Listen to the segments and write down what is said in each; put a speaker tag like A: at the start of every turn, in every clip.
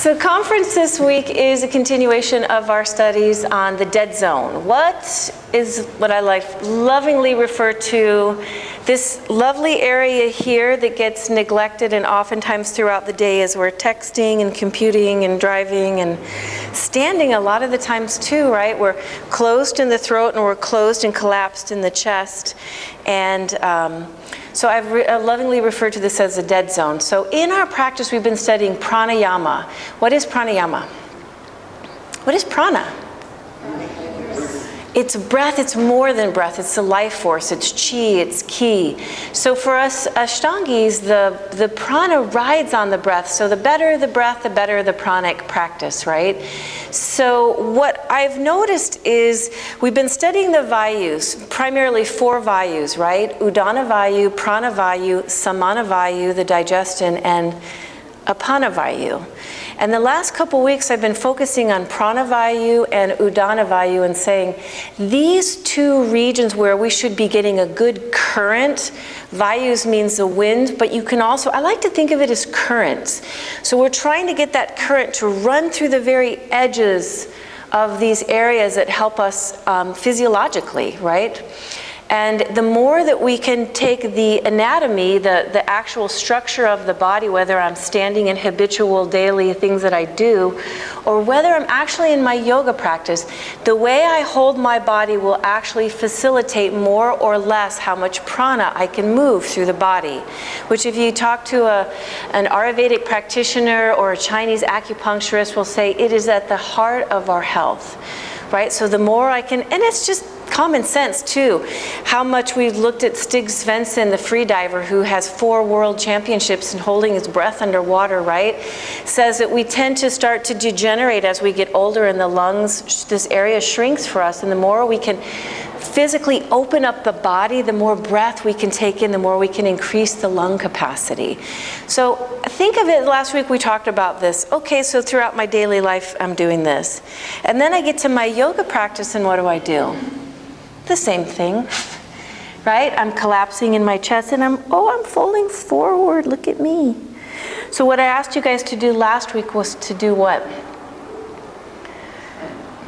A: So conference this week is a continuation of our studies on the dead zone. What I lovingly refer to this lovely area here that gets neglected and oftentimes throughout the day as we're texting and computing and driving and standing a lot of the times too, right? We're closed in the throat and we're closed and collapsed in the chest. And so I've lovingly referred to this as a dead zone. So in our practice, we've been studying pranayama. What is pranayama? What is prana? It's breath. It's more than breath. It's the life force. It's chi. It's ki. So for us Ashtangis, the prana rides on the breath. So the better the breath, the better the pranic practice, right? So what I've noticed is we've been studying the vayus, primarily 4 vayus, right? Udana vayu, prana vayu, samana vayu, the digestion, and apana vayu. And the last couple weeks I've been focusing on prana vayu and udana vayu and saying these 2 regions where we should be getting a good current. Vayus means the wind, but you can also, I like to think of it as currents. So we're trying to get that current to run through the very edges of these areas that help us physiologically, right? And the more that we can take the anatomy, the actual structure of the body, whether I'm standing in habitual daily things that I do, or whether I'm actually in my yoga practice, the way I hold my body will actually facilitate more or less how much prana I can move through the body. Which if you talk to an Ayurvedic practitioner or a Chinese acupuncturist will say it is at the heart of our health, right? So the more I can, and it's just common sense too, how much we've looked at Stig Svensson, the free diver who has 4 world championships and holding his breath underwater, right? Says that we tend to start to degenerate as we get older and the lungs, this area shrinks for us, and the more we can physically open up the body, the more breath we can take in, the more we can increase the lung capacity. So think of it, last week we talked about this. Okay, so throughout my daily life I'm doing this. And then I get to my yoga practice and what do? The same thing, right? I'm collapsing in my chest and I'm folding forward, look at me. So what I asked you guys to do last week was to do what?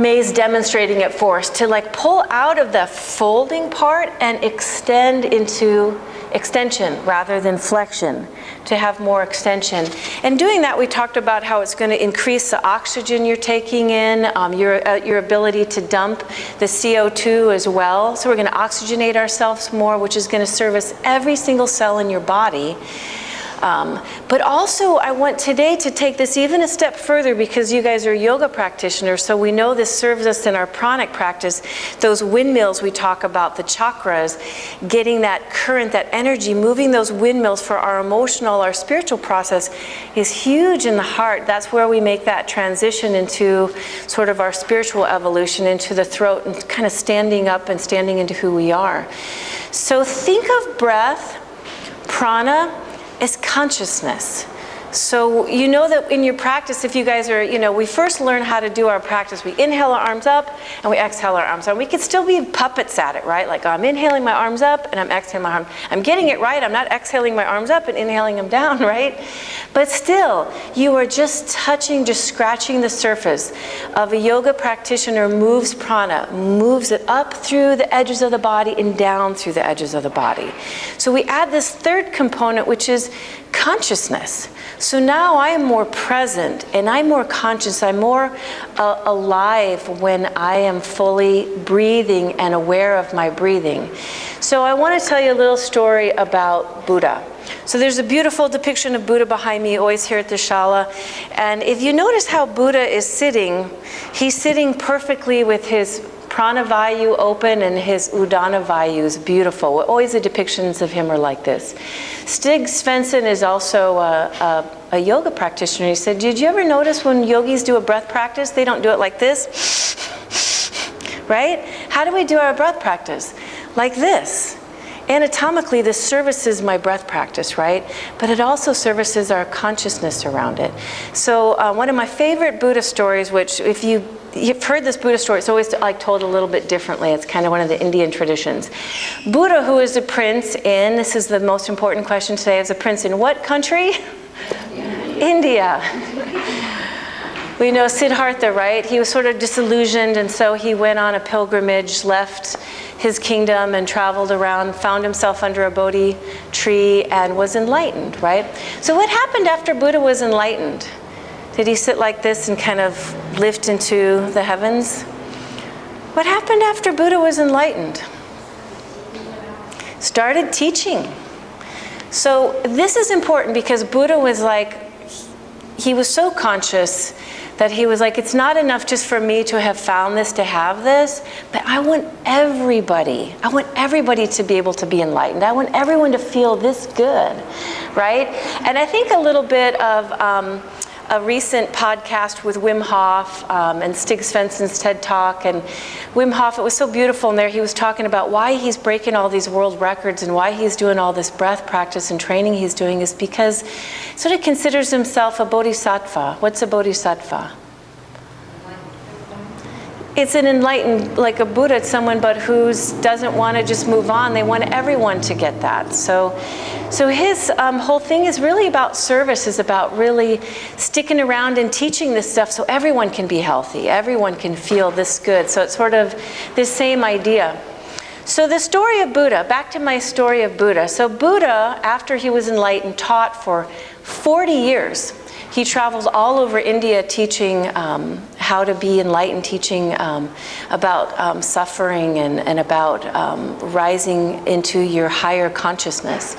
A: May's demonstrating it for us, to like pull out of the folding part and extend into extension rather than flexion, to have more extension. And doing that, we talked about how it's going to increase the oxygen you're taking in, your ability to dump the CO2 as well. So we're going to oxygenate ourselves more, which is going to service every single cell in your body. But also I want today to take this even a step further because you guys are yoga practitioners, so we know this serves us in our pranic practice. Those windmills we talk about, the chakras, getting that current, that energy, moving those windmills for our emotional, our spiritual process is huge in the heart. That's where we make that transition into sort of our spiritual evolution, into the throat and kind of standing up and standing into who we are. So think of breath, prana, is consciousness. So you know that in your practice, if you guys are, we first learn how to do our practice. We inhale our arms up and we exhale our arms down. We could still be puppets at it, right? Like I'm inhaling my arms up and I'm exhaling my arms. I'm getting it right. I'm not exhaling my arms up and inhaling them down, right? But still, you are just touching, just scratching the surface of a yoga practitioner moves prana, moves it up through the edges of the body and down through the edges of the body. So we add this third component, which is consciousness. So now I am more present and I'm more conscious, I'm more alive when I am fully breathing and aware of my breathing. So I want to tell you a little story about Buddha. So there's a beautiful depiction of Buddha behind me, always here at the Shala. And if you notice how Buddha is sitting, he's sitting perfectly with his prana vayu open and his udana vayu is beautiful. Always the depictions of him are like this. Stig Svensson is also a yoga practitioner. He said, did you ever notice when yogis do a breath practice, they don't do it like this? Right? How do we do our breath practice? Like this. Anatomically, this services my breath practice, right? But it also services our consciousness around it. So one of my favorite Buddha stories, which if you've heard this Buddha story, it's always like told a little bit differently. It's kind of one of the Indian traditions. Buddha, who is a prince in, this is the most important question today, is a prince in what country? India. We know Siddhartha, right? He was sort of disillusioned, and so he went on a pilgrimage, left his kingdom and traveled around, found himself under a Bodhi tree, and was enlightened, right? So what happened after Buddha was enlightened? Did he sit like this and kind of lift into the heavens? What happened after Buddha was enlightened? Started teaching. So this is important because Buddha was like, he was so conscious that he was like, it's not enough just for me to have found this, to have this, but I want everybody to be able to be enlightened. I want everyone to feel this good, right? And I think a little bit of a recent podcast with Wim Hof and Stig Svensson's TED Talk. And Wim Hof, it was so beautiful in there. He was talking about why he's breaking all these world records and why he's doing all this breath practice and training he's doing is because he sort of considers himself a bodhisattva. What's a bodhisattva? It's an enlightened, like a Buddha, it's someone but who doesn't want to just move on. They want everyone to get that. So his whole thing is really about service, is about really sticking around and teaching this stuff so everyone can be healthy, everyone can feel this good. So it's sort of this same idea. So the story of Buddha, back to my story of Buddha. So Buddha, after he was enlightened, taught for 40 years. He traveled all over India teaching how to be enlightened, teaching about suffering and about rising into your higher consciousness.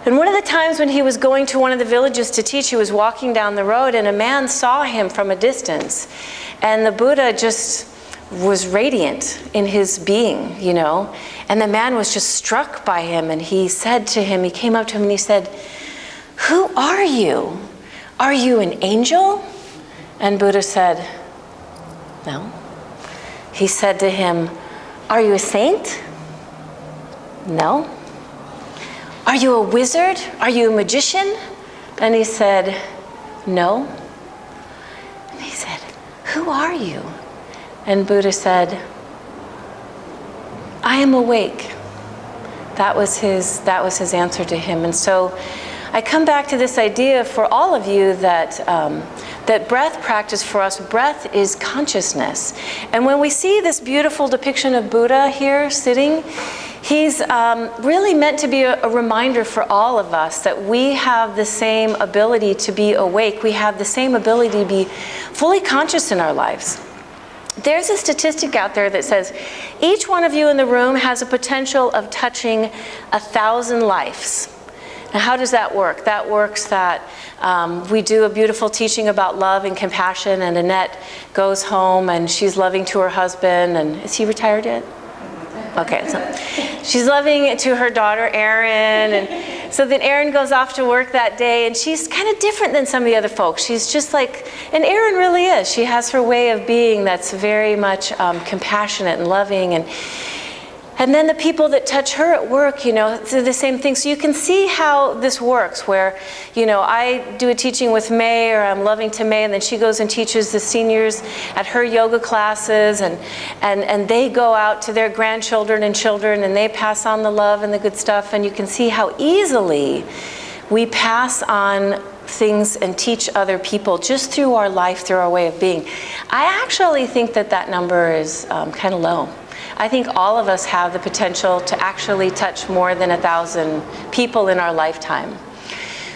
A: And one of the times when he was going to one of the villages to teach, he was walking down the road and a man saw him from a distance. And the Buddha just was radiant in his being, you know. And the man was just struck by him, and he said to him, he came up to him and he said, "Who are you? Are you an angel?" And Buddha said, "No." He said to him, "Are you a saint?" "No." "Are you a wizard? Are you a magician?" And he said, "No." And he said, "Who are you?" And Buddha said, "I am awake." That was his answer to him. And so I come back to this idea for all of you that that breath practice for us, breath is consciousness. And when we see this beautiful depiction of Buddha here sitting, he's really meant to be a reminder for all of us that we have the same ability to be awake. We have the same ability to be fully conscious in our lives. There's a statistic out there that says each one of you in the room has a potential of touching 1,000 lives. Now, how does that work? That works that we do a beautiful teaching about love and compassion, and Annette goes home and she's loving to her husband, and is he retired yet? Okay, so she's loving to her daughter Erin, and so then Erin goes off to work that day, and she's kind of different than some of the other folks. She's just like, and Erin really is. She has her way of being that's very much compassionate and loving, and then the people that touch her at work, you know, it's the same thing. So you can see how this works, where, you know, I do a teaching with May, or I'm loving to May, and then she goes and teaches the seniors at her yoga classes, and they go out to their grandchildren and children, and they pass on the love and the good stuff, and you can see how easily we pass on things and teach other people just through our life, through our way of being. I actually think that number is kind of low. I think all of us have the potential to actually touch more than 1,000 people in our lifetime.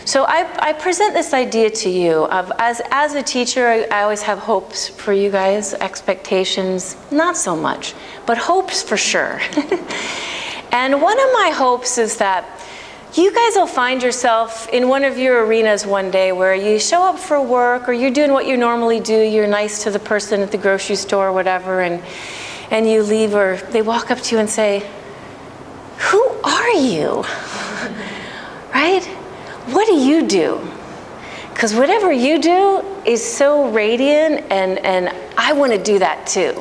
A: So I present this idea to you of, as a teacher, I always have hopes for you guys, expectations, not so much, but hopes for sure. And one of my hopes is that you guys will find yourself in one of your arenas one day where you show up for work, or you're doing what you normally do, you're nice to the person at the grocery store or whatever, and you leave, or they walk up to you and say, "Who are you?" Right? What do you do? Because whatever you do is so radiant, and I want to do that too,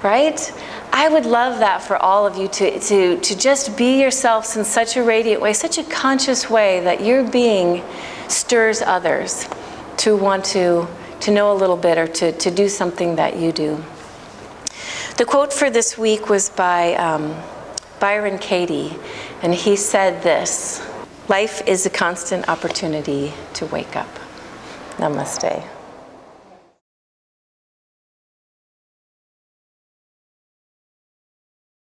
A: right? I would love that for all of you to just be yourselves in such a radiant way, such a conscious way, that your being stirs others to want to know a little bit, or to do something that you do. The quote for this week was by Byron Katie, and he said this: "Life is a constant opportunity to wake up." Namaste.